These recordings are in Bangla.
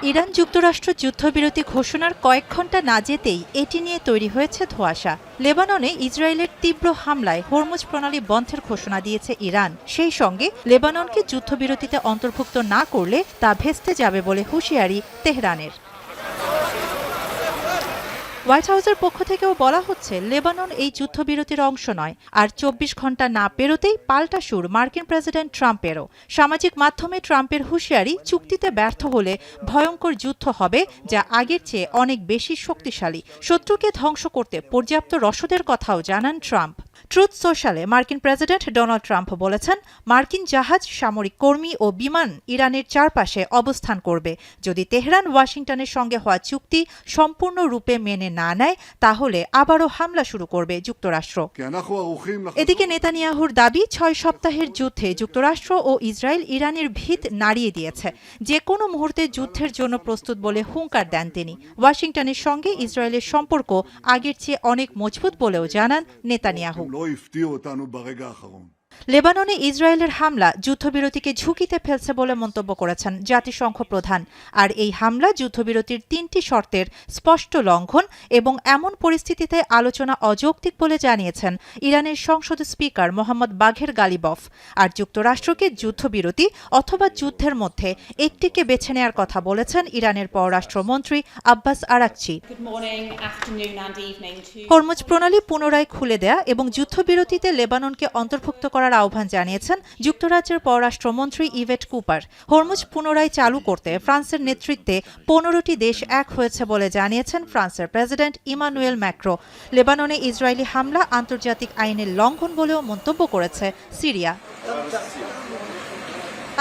ইরান যুক্তরাষ্ট্র যুদ্ধবিরতি ঘোষণার কয়েক ঘণ্টা না যেতেই এটি নিয়ে তৈরি হয়েছে ধোঁয়াশা। লেবাননে ইসরায়েলের তীব্র হামলায় হরমুজ প্রণালী বন্ধের ঘোষণা দিয়েছে ইরান। সেই সঙ্গে লেবাননকে যুদ্ধবিরতিতে অন্তর্ভুক্ত না করলে তা ভেস্তে যাবে বলে হুঁশিয়ারি তেহরানের। হোয়াইট হাউসের পক্ষ থেকেও বলা হচ্ছে, লেবানন এই যুদ্ধবিরতির অংশ নয়। আর ২৪ ঘণ্টা না পেরোতেই পাল্টা সুর মার্কিন প্রেসিডেন্ট ট্রাম্পেরও। সামাজিক মাধ্যমে ট্রাম্পের হুঁশিয়ারি, চুক্তিতে ব্যর্থ হলে ভয়ঙ্কর যুদ্ধ হবে, যা আগের চেয়ে অনেক বেশি শক্তিশালী। শত্রুকে ধ্বংস করতে পর্যাপ্ত রসদের কথাও জানান ট্রাম্প। ট্রুথ সোশ্যালে মার্কিন প্রেসিডেন্ট ডোনাল্ড ট্রাম্প বলেছেন, মার্কিন জাহাজ, সামরিক কর্মী ও বিমান ইরানের চারপাশে অবস্থান করবে। যদি তেহরান ওয়াশিংটনের সঙ্গে হওয়া চুক্তি সম্পূর্ণরূপে মেনে না নেয়, তাহলে আবারও হামলা শুরু করবে যুক্তরাষ্ট্র। এদিকে নেতানিয়াহুর দাবি, ৬ সপ্তাহের যুদ্ধে যুক্তরাষ্ট্র ও ইসরায়েল ইরানের ভিত নাড়িয়ে দিয়েছে। যে কোনো মুহূর্তে যুদ্ধের জন্য প্রস্তুত বলে হুঙ্কার দেন তিনি। ওয়াশিংটনের সঙ্গে ইসরায়েলের সম্পর্ক আগের চেয়ে অনেক মজবুত বলেও জানান নেতানিয়াহু। লেবাননে ইসরায়েলের হামলা যুদ্ধবিরতিকে ঝুঁকিতে ফেলছে বলে মন্তব্য করেছেন জাতিসংঘ প্রধান। আর এই হামলা যুদ্ধবিরতির ৩টি শর্তের স্পষ্ট লঙ্ঘন এবং এমন পরিস্থিতিতে আলোচনা অযৌক্তিক বলে জানিয়েছেন ইরানের সংসদ স্পিকার মোহাম্মদ বাঘের গালিবফ। আর যুক্তরাষ্ট্রকে যুদ্ধবিরতি অথবা যুদ্ধের মধ্যে একটিকে বেছে নেওয়ার কথা বলেছেন ইরানের পররাষ্ট্রমন্ত্রী আব্বাস আরাকচি। হরমুজ প্রণালী পুনরায় খুলে দেয়া এবং যুদ্ধবিরতিতে লেবাননকে অন্তর্ভুক্ত করার আহ্বান জানিয়েছেন যুক্তরাজ্যের পররাষ্ট্রমন্ত্রী ইভেট কুপার। হরমুজ পুনরায় চালু করতে ফ্রান্সের নেতৃত্বে ১৫টি দেশ এক হয়েছে বলে জানিয়েছেন ফ্রান্সের প্রেসিডেন্ট ইমানুয়েল ম্যাক্রো। লেবাননে ইসরায়েলি হামলা আন্তর্জাতিক আইনের লঙ্ঘন বলেও মন্তব্য করেছে সিরিয়া।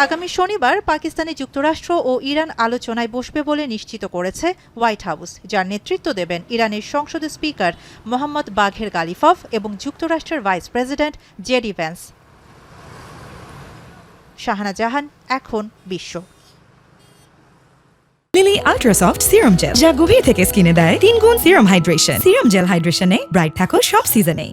আগামী শনিবার পাকিস্তানে যুক্তরাষ্ট্র ও ইরান আলোচনায় বসবে বলে নিশ্চিত করেছে হোয়াইট হাউস, যার নেতৃত্ব দেবেন ইরানের সংসদ স্পিকার মোহাম্মদ বাঘের গালিফভ এবং যুক্তরাষ্ট্রের vice president JD Vance. Shahana Jahan, এখন বিশ্ব। লিলি আল্ট্রাসফট সিরাম জেল, যা গভীর থেকে স্কিনে দেয় ৩ গুণ সিরাম হাইড্রেশন। সিরাম জেল হাইড্রেশনে ব্রাইট থাকো সব সিজনে।